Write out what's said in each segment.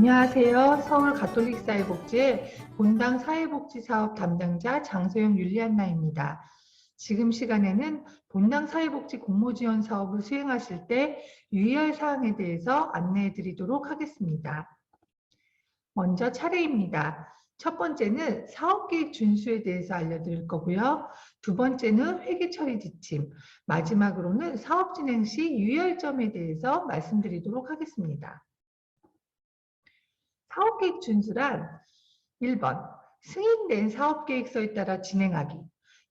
안녕하세요. 서울 가톨릭사회복지의 본당 사회복지사업 담당자 장소영 율리안나입니다. 지금 시간에는 본당 사회복지 공모지원 사업을 수행하실 때 유의할 사항에 대해서 안내해 드리도록 하겠습니다. 먼저 차례입니다. 첫 번째는 사업계획 준수에 대해서 알려드릴 거고요. 두 번째는 회계 처리 지침, 마지막으로는 사업 진행 시 유의할 점에 대해서 말씀드리도록 하겠습니다. 사업계획 준수란 1번 승인된 사업계획서에 따라 진행하기.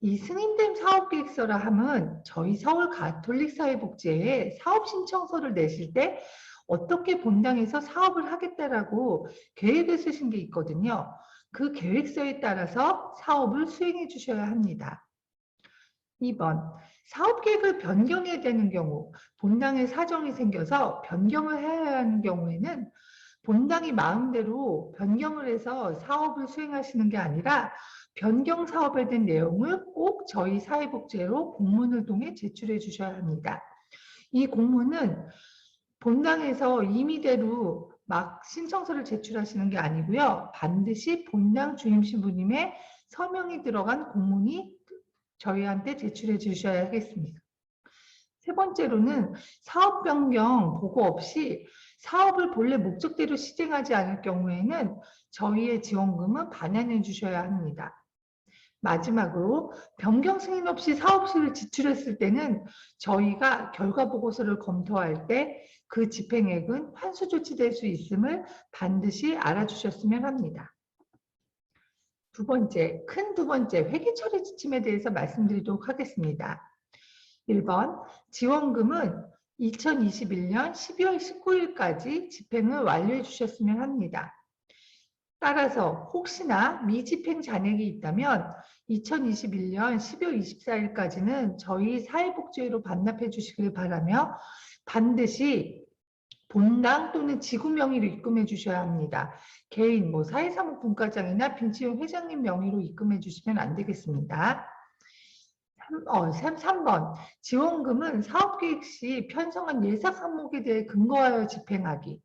이 승인된 사업계획서라 함은 저희 서울 가톨릭사회복지회에 사업신청서를 내실 때 어떻게 본당에서 사업을 하겠다라고 계획을 쓰신 게 있거든요. 그 계획서에 따라서 사업을 수행해 주셔야 합니다. 2번 사업계획을 변경해야 되는 경우, 본당에 사정이 생겨서 변경을 해야 하는 경우에는 본당이 마음대로 변경을 해서 사업을 수행하시는 게 아니라 변경 사업에 대한 내용을 꼭 저희 사회복지회로 공문을 통해 제출해 주셔야 합니다. 이 공문은 본당에서 임의대로 막 신청서를 제출하시는 게 아니고요. 반드시 본당 주임신부님의 서명이 들어간 공문이 저희한테 제출해 주셔야 하겠습니다. 세 번째로는 사업 변경 보고 없이 사업을 본래 목적대로 시행하지 않을 경우에는 저희의 지원금은 반환해 주셔야 합니다. 마지막으로 변경 승인 없이 사업실을 지출했을 때는 저희가 결과 보고서를 검토할 때 그 집행액은 환수 조치될 수 있음을 반드시 알아주셨으면 합니다. 두 번째 회계 처리 지침에 대해서 말씀드리도록 하겠습니다. 1번 지원금은 2021년 12월 19일까지 집행을 완료해 주셨으면 합니다. 따라서 혹시나 미집행 잔액이 있다면 2021년 12월 24일까지는 저희 사회복지회로 반납해 주시길 바라며 반드시 본당 또는 지구 명의로 입금해 주셔야 합니다. 개인, 사회사무분과장이나 빈치용 회장님 명의로 입금해 주시면 안 되겠습니다. 3번 지원금은 사업계획 시 편성한 예산 항목에 대해 근거하여 집행하기.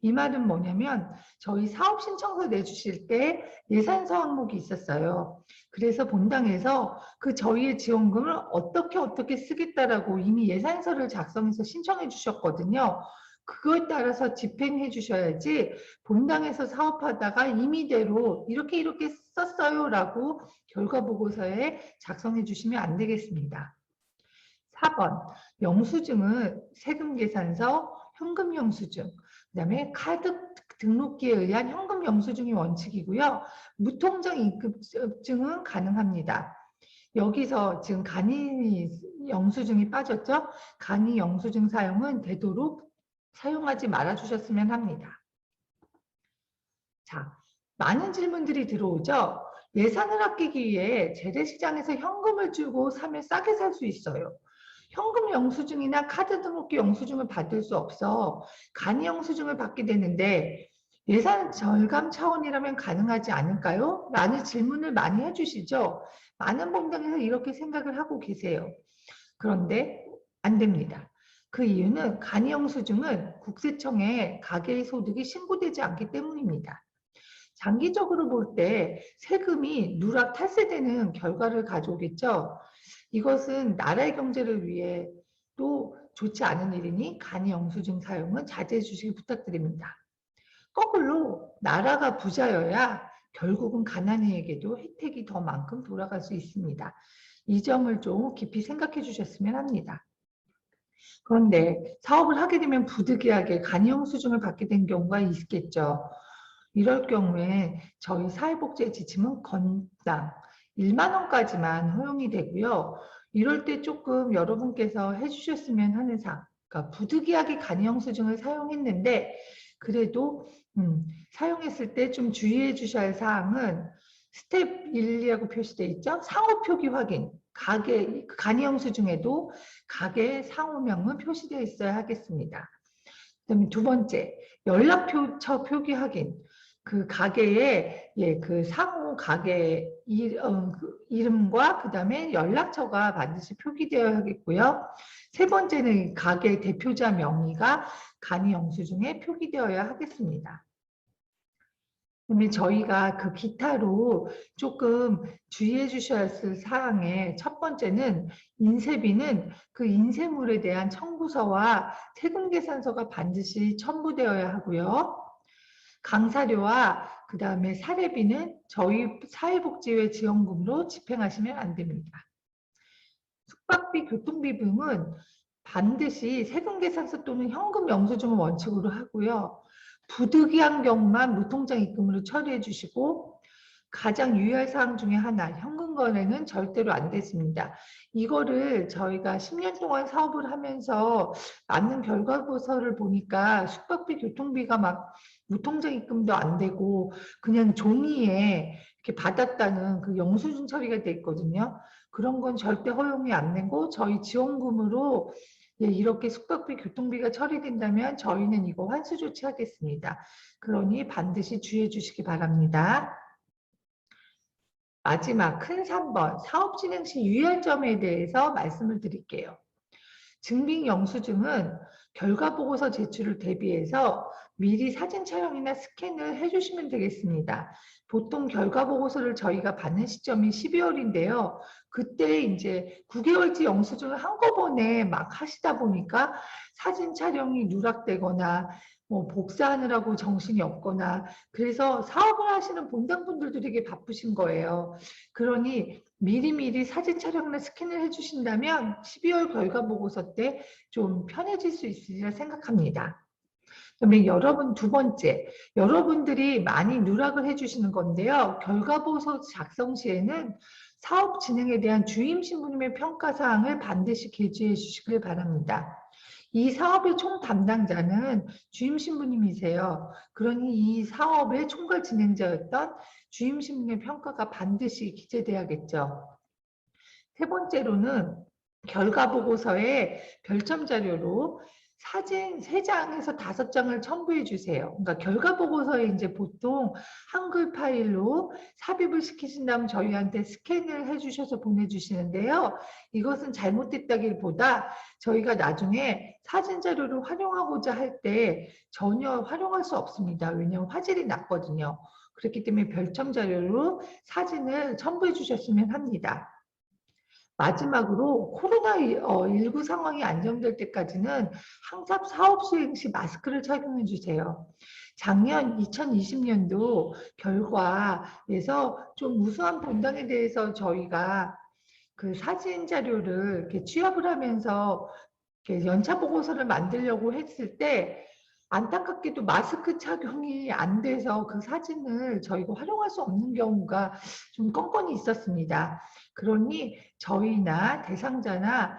이 말은 뭐냐면 저희 사업신청서 내주실 때 예산서 항목이 있었어요. 그래서 본당에서 그 저희의 지원금을 어떻게 쓰겠다라고 이미 예산서를 작성해서 신청해 주셨거든요. 그거에 따라서 집행해 주셔야지 본당에서 사업하다가 임의대로 이렇게 썼어요 라고 결과보고서에 작성해 주시면 안 되겠습니다. 4번 영수증은 세금계산서, 현금영수증, 그 다음에 카드 등록기에 의한 현금 영수증이 원칙이고요. 무통장 입금증은 가능합니다. 여기서 지금 간이 영수증이 빠졌죠? 간이 영수증 사용은 되도록 사용하지 말아 주셨으면 합니다. 자, 많은 질문들이 들어오죠? 예산을 아끼기 위해 재래시장에서 현금을 주고 사면 싸게 살 수 있어요. 현금 영수증이나 카드 등록기 영수증을 받을 수 없어 간이 영수증을 받게 되는데 예산 절감 차원이라면 가능하지 않을까요? 라는 질문을 많이 해주시죠. 많은 본당에서 이렇게 생각을 하고 계세요. 그런데 안 됩니다. 그 이유는 간이 영수증은 국세청에 가계의 소득이 신고되지 않기 때문입니다. 장기적으로 볼 때 세금이 누락 탈세되는 결과를 가져오겠죠. 이것은 나라의 경제를 위해 또 좋지 않은 일이니 간이 영수증 사용은 자제해 주시기 부탁드립니다. 거꾸로 나라가 부자여야 결국은 가난이에게도 혜택이 더 많큼 돌아갈 수 있습니다. 이 점을 좀 깊이 생각해 주셨으면 합니다. 그런데 사업을 하게 되면 부득이하게 간이 영수증을 받게 된 경우가 있겠죠. 이럴 경우에 저희 사회복지의 지침은 건당 1만 원까지만 허용이 되고요. 이럴 때 조금 여러분께서 해주셨으면 하는 사항, 그러니까 부득이하게 간이 영수증을 사용했는데 그래도 사용했을 때 좀 주의해 주셔야 할 사항은 스텝 1이라고 표시되어 있죠. 상호 표기 확인, 가게 간이 영수증에도 가게 상호명은 표시되어 있어야 하겠습니다. 그다음에 두 번째, 연락처 표기 확인. 그 가게에 그 상호 가게 이름과 그다음에 연락처가 반드시 표기되어야 하겠고요. 세 번째는 가게 대표자 명의가 간이 영수증에 표기되어야 하겠습니다. 그다음에 저희가 그 기타로 조금 주의해 주셔야 할 사항의 첫 번째는 인쇄비는 그 인쇄물에 대한 청구서와 세금계산서가 반드시 첨부되어야 하고요. 강사료와 그 다음에 사례비는 저희 사회복지회 지원금으로 집행하시면 안 됩니다. 숙박비, 교통비 등은 반드시 세금계산서 또는 현금 영수증을 원칙으로 하고요. 부득이한 경우만 무통장 입금으로 처리해 주시고 가장 유의할 사항 중에 하나, 현금 거래는 절대로 안 됐습니다. 이거를 저희가 10년 동안 사업을 하면서 많은 결과보고서를 보니까 숙박비, 교통비가 막 무통장 입금도 안 되고 그냥 종이에 이렇게 받았다는 그 영수증 처리가 돼 있거든요. 그런 건 절대 허용이 안 되고 저희 지원금으로 이렇게 숙박비, 교통비가 처리된다면 저희는 이거 환수 조치하겠습니다. 그러니 반드시 주의해 주시기 바랍니다. 마지막 큰 3번 사업 진행 시 유의할 점에 대해서 말씀을 드릴게요. 증빙 영수증은 결과보고서 제출을 대비해서 미리 사진 촬영이나 스캔을 해주시면 되겠습니다. 보통 결과보고서를 저희가 받는 시점이 12월인데요. 그때 이제 9개월치 영수증을 한꺼번에 막 하시다 보니까 사진 촬영이 누락되거나 뭐 복사하느라고 정신이 없거나 그래서 사업을 하시는 본당분들도 되게 바쁘신 거예요. 그러니 미리미리 사진 촬영이나 스캔을 해주신다면 12월 결과보고서 때 좀 편해질 수 있으리라 생각합니다. 그다음에 여러분 두 번째, 여러분들이 많이 누락을 해주시는 건데요. 결과보고서 작성 시에는 사업 진행에 대한 주임 신부님의 평가사항을 반드시 게재해 주시길 바랍니다. 이 사업의 총 담당자는 주임 신부님이세요. 그러니 이 사업의 총괄 진행자였던 주임 신부님의 평가가 반드시 기재돼야겠죠. 세 번째로는 결과보고서에 별첨 자료로 사진 3장에서 5장을 첨부해 주세요. 그러니까 결과보고서에 이제 보통 한글 파일로 삽입을 시키신 다음 저희한테 스캔을 해주셔서 보내주시는데요. 이것은 잘못됐다기보다 저희가 나중에 사진 자료를 활용하고자 할 때 전혀 활용할 수 없습니다. 왜냐하면 화질이 낮거든요. 그렇기 때문에 별첨 자료로 사진을 첨부해 주셨으면 합니다. 마지막으로 코로나19 상황이 안정될 때까지는 항상 사업 수행 시 마스크를 착용해 주세요. 작년 2020년도 결과에서 좀 우수한 본당에 대해서 저희가 그 사진 자료를 이렇게 취합을 하면서 이렇게 연차 보고서를 만들려고 했을 때 안타깝게도 마스크 착용이 안 돼서 그 사진을 저희가 활용할 수 없는 경우가 좀 건건이 있었습니다. 그러니 저희나 대상자나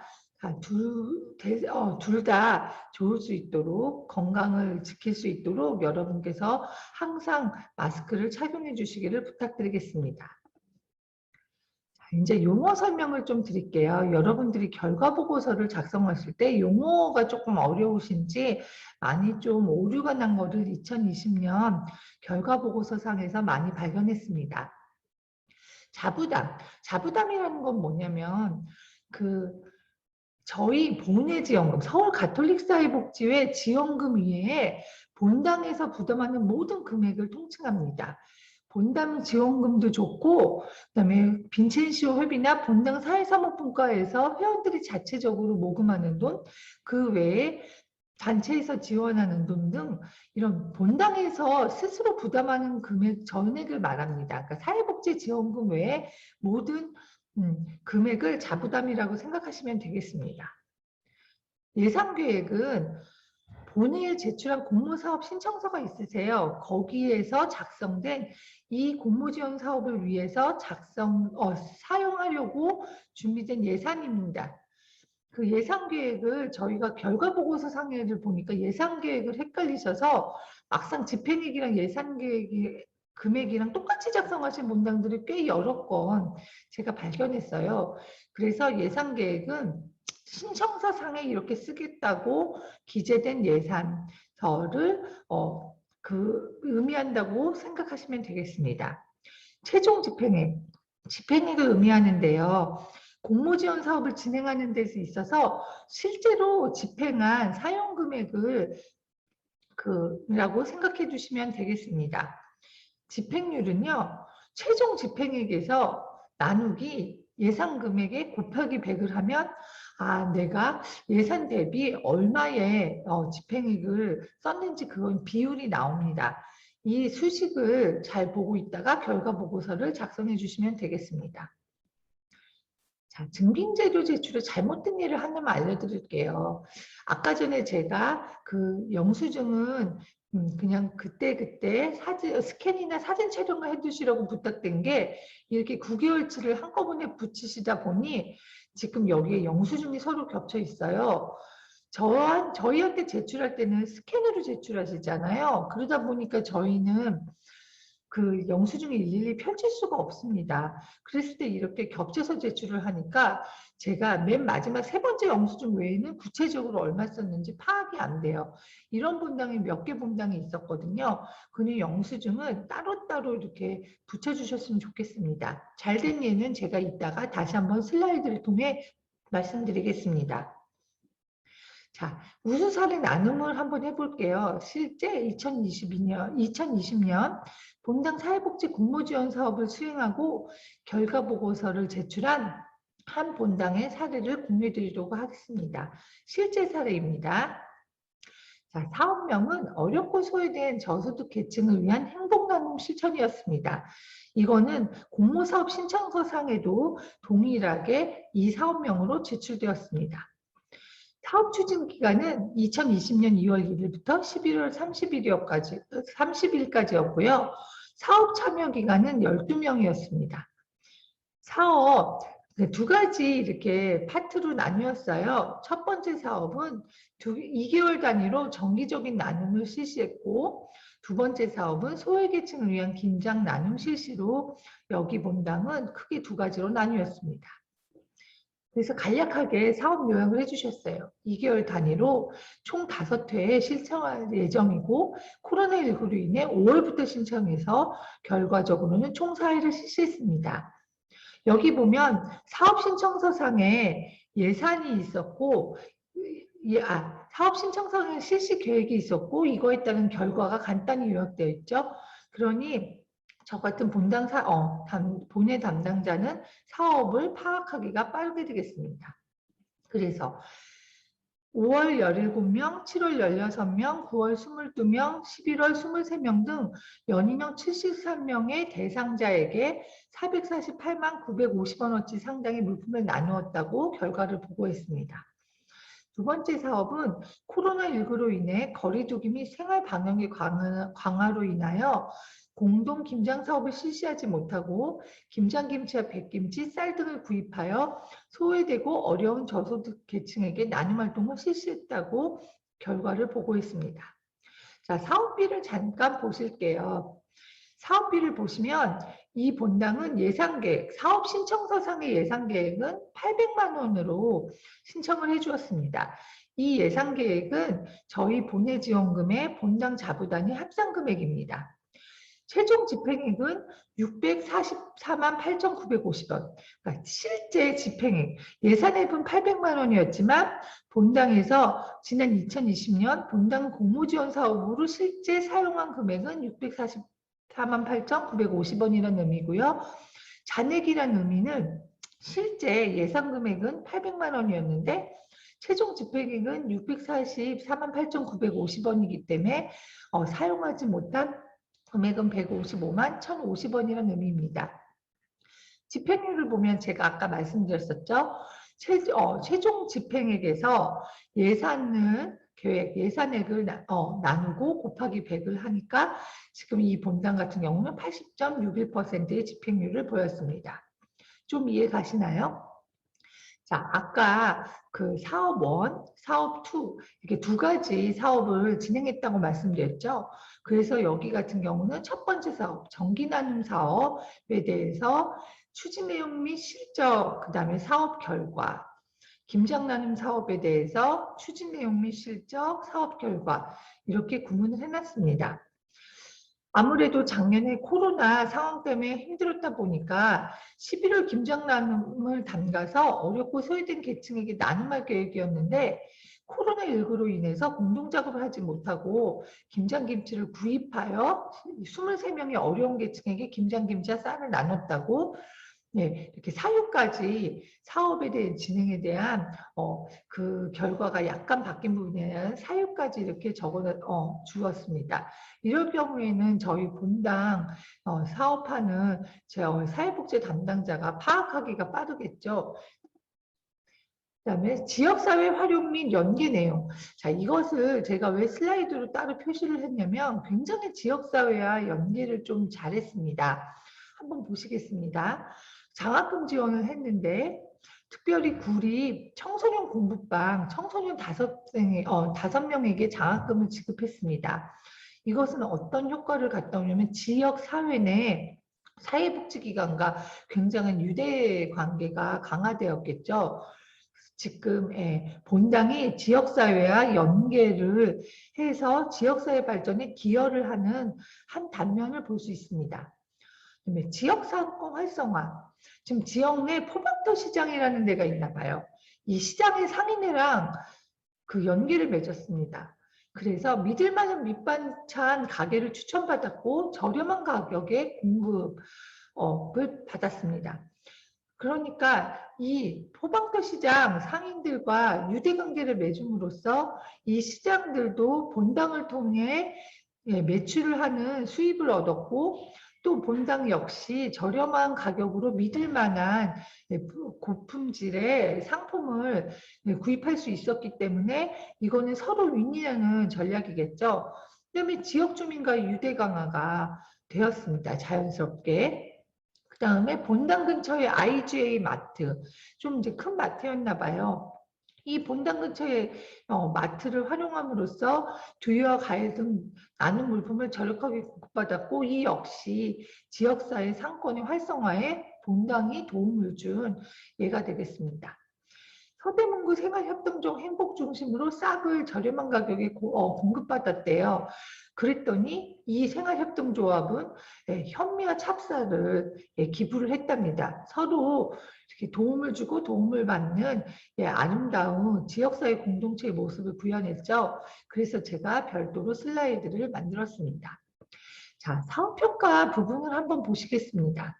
둘 다 좋을 수 있도록 건강을 지킬 수 있도록 여러분께서 항상 마스크를 착용해 주시기를 부탁드리겠습니다. 이제 용어 설명을 좀 드릴게요. 여러분들이 결과보고서를 작성하실 때 용어가 조금 어려우신지 많이 좀 오류가 난 거를 2020년 결과보고서상에서 많이 발견했습니다. 자부담이라는 건 뭐냐면 저희 본회 지원금, 서울 가톨릭사회복지회 지원금 이외에 본당에서 부담하는 모든 금액을 통칭합니다. 본당 지원금도 좋고 그다음에 빈첸시오 회비나 본당 사회사무분과에서 회원들이 자체적으로 모금하는 돈, 그 외에 단체에서 지원하는 돈 등 이런 본당에서 스스로 부담하는 금액 전액을 말합니다. 그러니까 사회복지 지원금 외에 모든 금액을 자부담이라고 생각하시면 되겠습니다. 예산계획은 본회의에 제출한 공모사업 신청서가 있으세요. 거기에서 작성된 이 공모지원 사업을 위해서 사용하려고 준비된 예산입니다. 그 예산계획을 저희가 결과보고서 상에를 보니까 예산계획을 헷갈리셔서 막상 집행액이랑 예산계획이 금액이랑 똑같이 작성하신 문장들이 꽤 여러 건 제가 발견했어요. 그래서 예산계획은 신청서 상에 이렇게 쓰겠다고 기재된 예산서를 의미한다고 생각하시면 되겠습니다. 최종 집행액을 의미하는데요. 공모지원 사업을 진행하는 데 있어서 실제로 집행한 사용금액을 라고 생각해 주시면 되겠습니다. 집행률은요, 최종 집행액에서 나누기 예상 금액에 곱하기 100을 하면 내가 예산 대비 얼마의 집행액을 썼는지 그건 비율이 나옵니다. 이 수식을 잘 보고 있다가 결과 보고서를 작성해 주시면 되겠습니다. 자, 증빙자료 제출에 잘못된 예를 하나만 알려드릴게요. 아까 전에 제가 그 영수증은 그냥 그때그때 스캔이나 사진 촬영을 해두시라고 부탁된 게 이렇게 9개월치를 한꺼번에 붙이시다 보니 지금 여기에 영수증이 서로 겹쳐 있어요. 저희한테 제출할 때는 스캔으로 제출하시잖아요. 그러다 보니까 저희는 그 영수증을 일일이 펼칠 수가 없습니다. 그랬을 때 이렇게 겹쳐서 제출을 하니까 제가 맨 마지막 세 번째 영수증 외에는 구체적으로 얼마 썼는지 파악이 안 돼요. 이런 본당이 몇 개 본당이 있었거든요. 그는 영수증을 따로따로 이렇게 붙여주셨으면 좋겠습니다. 잘된 예는 제가 이따가 다시 한번 슬라이드를 통해 말씀드리겠습니다. 자, 우수 사례 나눔을 한번 해볼게요. 실제 2020년 본당 사회복지 공모지원 사업을 수행하고 결과보고서를 제출한 한 본당의 사례를 공유드리려고 하겠습니다. 실제 사례입니다. 자, 사업명은 어렵고 소외된 저소득 계층을 위한 행복나눔 실천이었습니다. 이거는 공모사업 신청서 상에도 동일하게 이 사업명으로 제출되었습니다. 사업 추진 기간은 2020년 2월 1일부터 11월 30일까지였고요. 사업 참여 기간은 12명이었습니다. 사업 두 가지 이렇게 파트로 나뉘었어요. 첫 번째 사업은 2개월 단위로 정기적인 나눔을 실시했고 두 번째 사업은 소외계층을 위한 긴장 나눔 실시로 여기 본당은 크게 두 가지로 나뉘었습니다. 그래서 간략하게 사업 요약을 해주셨어요. 2개월 단위로 총 5회 신청할 예정이고 코로나19로 인해 5월부터 신청해서 결과적으로는 총 4회를 실시했습니다. 여기 보면 사업 신청서 상에 예산이 있었고 사업 신청서는 실시 계획이 있었고 이거에 따른 결과가 간단히 요약되어 있죠. 그러니 저 같은 본회 담당자는 사업을 파악하기가 빠르게 되겠습니다. 그래서 5월 17명, 7월 16명, 9월 22명, 11월 23명 등 연인형 73명의 대상자에게 448만 950원어치 상당의 물품을 나누었다고 결과를 보고했습니다. 두 번째 사업은 코로나19로 인해 거리두기 및 생활 방역의 강화로 인하여 공동 김장 사업을 실시하지 못하고 김장김치와 백김치, 쌀 등을 구입하여 소외되고 어려운 저소득 계층에게 나눔 활동을 실시했다고 결과를 보고했습니다. 자, 사업비를 잠깐 보실게요. 사업비를 보시면 이 본당은 예상계획, 사업 신청서상의 예상계획은 800만 원으로 신청을 해주었습니다. 이 예상계획은 저희 본회지원금의 본당 자부단위 합산금액입니다. 최종 집행액은 644만 8,950원. 그러니까 실제 집행액, 예산액은 800만 원이었지만 본당에서 지난 2020년 본당 공모지원 사업으로 실제 사용한 금액은 644만 8,950원이라는 의미고요. 잔액이라는 의미는 실제 예산 금액은 800만 원이었는데 최종 집행액은 644만 8,950원이기 때문에 사용하지 못한 금액은 155만 1,050원이라는 의미입니다. 집행률을 보면 제가 아까 말씀드렸었죠. 최종 집행액에서 예산액을 나누고 곱하기 100을 하니까 지금 이 본당 같은 경우는 80.61%의 집행률을 보였습니다. 좀 이해 가시나요? 자, 아까 그 사업 1, 사업 2 이렇게 두 가지 사업을 진행했다고 말씀드렸죠. 그래서 여기 같은 경우는 첫 번째 사업, 정기 나눔 사업에 대해서 추진 내용 및 실적, 그 다음에 사업 결과, 김장 나눔 사업에 대해서 추진 내용 및 실적, 사업 결과 이렇게 구분을 해놨습니다. 아무래도 작년에 코로나 상황 때문에 힘들었다 보니까 11월 김장 나눔을 담가서 어렵고 소외된 계층에게 나눔할 계획이었는데 코로나19로 인해서 공동작업을 하지 못하고 김장김치를 구입하여 23명의 어려운 계층에게 김장김치와 쌀을 나눴다고, 네, 이렇게 사유까지 사업에 대한 진행에 대한 그 결과가 약간 바뀐 부분에 대한 사유까지 이렇게 적어 주었습니다. 이럴 경우에는 저희 본당 사업하는 제 사회복지 담당자가 파악하기가 빠르겠죠. 그다음에 지역사회 활용 및 연계 내용. 자, 이것을 제가 왜 슬라이드로 따로 표시를 했냐면 굉장히 지역사회와 연계를 좀 잘했습니다. 한번 보시겠습니다. 장학금 지원을 했는데 특별히 구립 청소년 공부방 청소년 5명에게 장학금을 지급했습니다. 이것은 어떤 효과를 갖다 오냐면 지역사회 내 사회복지기관과 굉장한 유대 관계가 강화되었겠죠. 지금 본당이 지역사회와 연계를 해서 지역사회 발전에 기여를 하는 한 단면을 볼 수 있습니다. 그다음에 지역상권 활성화. 지금 지역 내 포박터 시장이라는 데가 있나 봐요. 이 시장의 상인회랑 그 연계를 맺었습니다. 그래서 믿을만한 밑반찬 가게를 추천받았고 저렴한 가격에 공급을 받았습니다. 그러니까 이 포방터 시장 상인들과 유대관계를 맺음으로써 이 시장들도 본당을 통해 매출을 하는 수입을 얻었고, 또 본당 역시 저렴한 가격으로 믿을 만한 고품질의 상품을 구입할 수 있었기 때문에 이거는 서로 윈윈하는 전략이겠죠. 그다음에 지역 주민과 유대 강화가 되었습니다. 자연스럽게. 그 다음에 본당 근처에 IGA 마트, 좀 이제 큰 마트였나 봐요. 이 본당 근처에 마트를 활용함으로써 두유와 과일 등 많은 물품을 저렴하게 공급받았고, 이 역시 지역사회 상권의 활성화에 본당이 도움을 준 예가 되겠습니다. 서대문구 생활협동조 행복 중심으로 싹을 저렴한 가격에 공급받았대요. 그랬더니 이 생활협동조합은 현미와 찹쌀을 기부를 했답니다. 서로 이렇게 도움을 주고 도움을 받는 아름다운 지역사회 공동체의 모습을 구현했죠. 그래서 제가 별도로 슬라이드를 만들었습니다. 자, 사업평가 부분을 한번 보시겠습니다.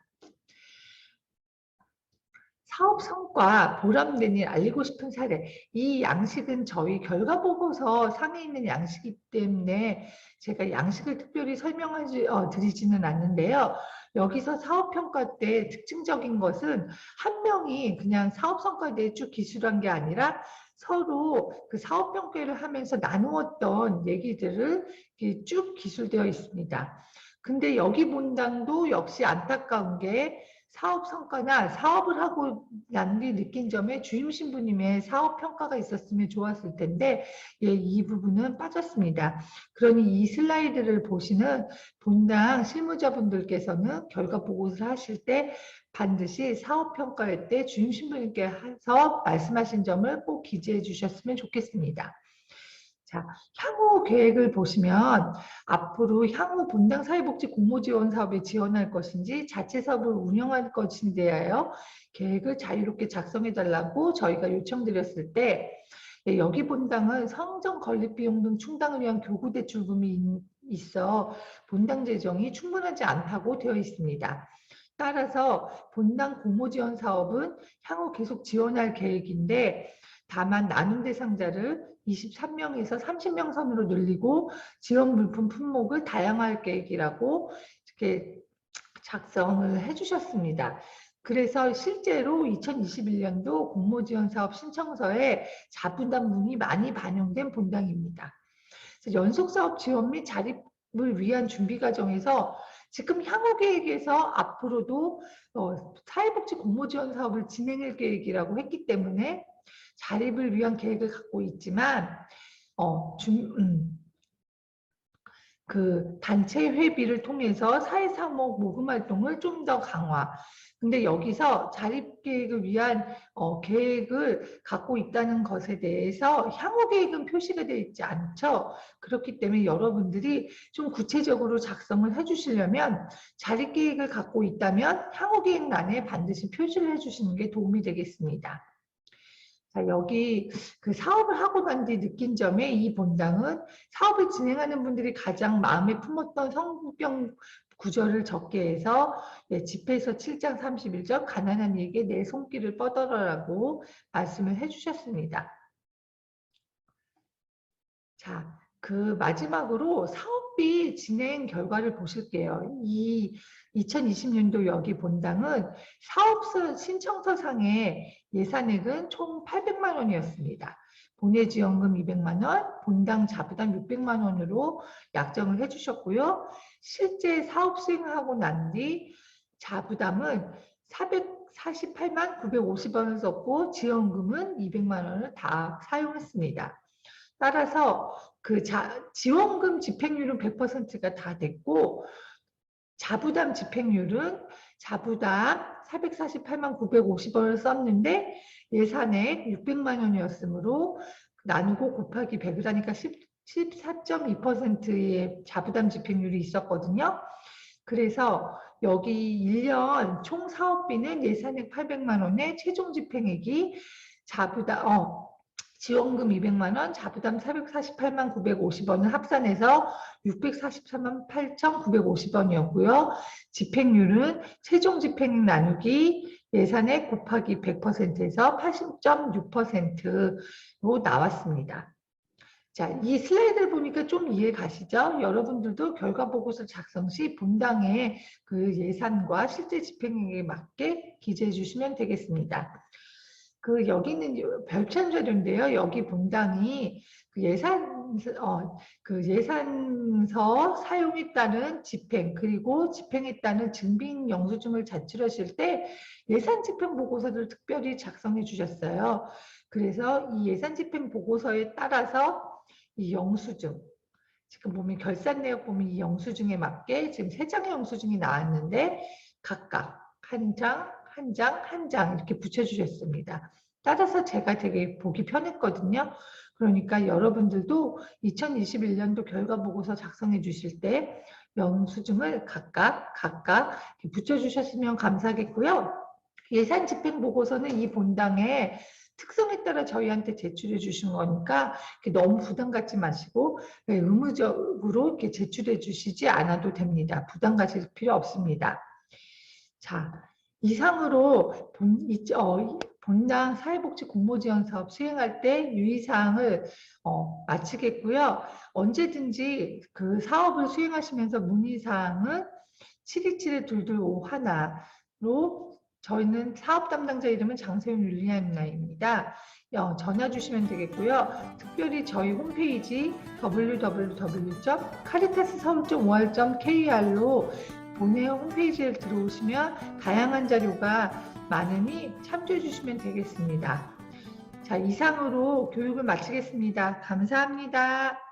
사업 성과, 보람된 일, 알리고 싶은 사례. 이 양식은 저희 결과보고서 상에 있는 양식이기 때문에 제가 양식을 특별히 드리지는 않는데요. 여기서 사업평가 때 특징적인 것은 한 명이 그냥 사업 성과에 대해 쭉 기술한 게 아니라 서로 그 사업평가를 하면서 나누었던 얘기들을 쭉 기술되어 있습니다. 근데 여기 본당도 역시 안타까운 게 사업 성과나 사업을 하고 난 뒤 느낀 점에 주임 신부님의 사업 평가가 있었으면 좋았을 텐데 이 부분은 빠졌습니다. 그러니 이 슬라이드를 보시는 본당 실무자분들께서는 결과 보고서를 하실 때 반드시 사업 평가할 때 주임 신부님께서 말씀하신 점을 꼭 기재해 주셨으면 좋겠습니다. 자, 향후 계획을 보시면 앞으로 향후 본당 사회복지 공모지원 사업에 지원할 것인지 자체 사업을 운영할 것인지에 대하여 계획을 자유롭게 작성해 달라고 저희가 요청드렸을 때 여기 본당은 성전 건립 비용 등 충당을 위한 교구 대출금이 있어 본당 재정이 충분하지 않다고 되어 있습니다. 따라서 본당 공모지원 사업은 향후 계속 지원할 계획인데 다만 나눔 대상자를 23명에서 30명 선으로 늘리고 지원 물품 품목을 다양화할 계획이라고 이렇게 작성을 해주셨습니다. 그래서 실제로 2021년도 공모지원 사업 신청서에 자분담문이 많이 반영된 본당입니다. 연속사업 지원 및 자립을 위한 준비 과정에서 지금 향후 계획에서 앞으로도 사회복지 공모지원 사업을 진행할 계획이라고 했기 때문에 자립을 위한 계획을 갖고 있지만 그 단체 회비를 통해서 사회사목 모금 활동을 좀 더 강화. 근데 여기서 자립계획을 위한 계획을 갖고 있다는 것에 대해서 향후 계획은 표시가 되어 있지 않죠. 그렇기 때문에 여러분들이 좀 구체적으로 작성을 해주시려면 자립계획을 갖고 있다면 향후 계획란에 반드시 표시를 해주시는 게 도움이 되겠습니다. 자, 여기 그 사업을 하고 난 뒤 느낀 점에 이 본당은 사업을 진행하는 분들이 가장 마음에 품었던 성경 구절을 적게 해서 집회에서 7장 31절 가난한 이에게 내 손길을 뻗어라라고 말씀을 해주셨습니다. 자, 그 마지막으로 사업비 진행 결과를 보실게요. 이 2020년도 여기 본당은 사업서 신청서 상의 예산액은 총 800만 원이었습니다. 본회지원금 200만 원, 본당 자부담 600만 원으로 약정을 해주셨고요. 실제 사업 수행하고 난 뒤 자부담은 448만 950원을 썼고 지원금은 200만 원을 다 사용했습니다. 따라서 그 지원금 집행률은 100%가 다 됐고 자부담 집행률은 자부담 448만 950원을 썼는데 예산액 600만 원이었으므로 나누고 곱하기 100을 하니까 14.2%의 자부담 집행률이 있었거든요. 그래서 여기 1년 총 사업비는 예산액 800만 원에 최종 집행액이 지원금 200만 원, 자부담 448만 950원을 합산해서 643만 8,950원이었고요. 집행률은 최종 집행 나누기 예산액 곱하기 100%에서 80.6%로 나왔습니다. 자, 이 슬라이드를 보니까 좀 이해 가시죠? 여러분들도 결과 보고서 작성 시 본당의 그 예산과 실제 집행액에 맞게 기재해 주시면 되겠습니다. 그 여기는 별찬 자료인데요. 여기 본당이 그 예산서 사용에 따른 집행 그리고 집행에 따른 증빙 영수증을 제출하실 때 예산 집행 보고서를 특별히 작성해 주셨어요. 그래서 이 예산 집행 보고서에 따라서 이 영수증 지금 보면 결산 내역 보면 이 영수증에 맞게 지금 3장의 영수증이 나왔는데 각각 한 장, 한 장, 한 장 이렇게 붙여주셨습니다. 따라서 제가 되게 보기 편했거든요. 그러니까 여러분들도 2021년도 결과 보고서 작성해 주실 때 영수증을 각각 붙여주셨으면 감사하겠고요. 예산 집행 보고서는 이 본당에 특성에 따라 저희한테 제출해 주신 거니까 너무 부담 갖지 마시고 의무적으로 이렇게 제출해 주시지 않아도 됩니다. 부담 가질 필요 없습니다. 자, 이상으로 본당 사회복지 공모지원 사업 수행할 때 유의사항을 마치겠고요. 언제든지 그 사업을 수행하시면서 문의사항은 727-2251로 저희는 사업 담당자 이름은 장세윤 율리안나입니다. 전화 주시면 되겠고요. 특별히 저희 홈페이지 www.caritasseoul.or.kr로 본회 홈페이지에 들어오시면 다양한 자료가 많으니 참조해 주시면 되겠습니다. 자, 이상으로 교육을 마치겠습니다. 감사합니다.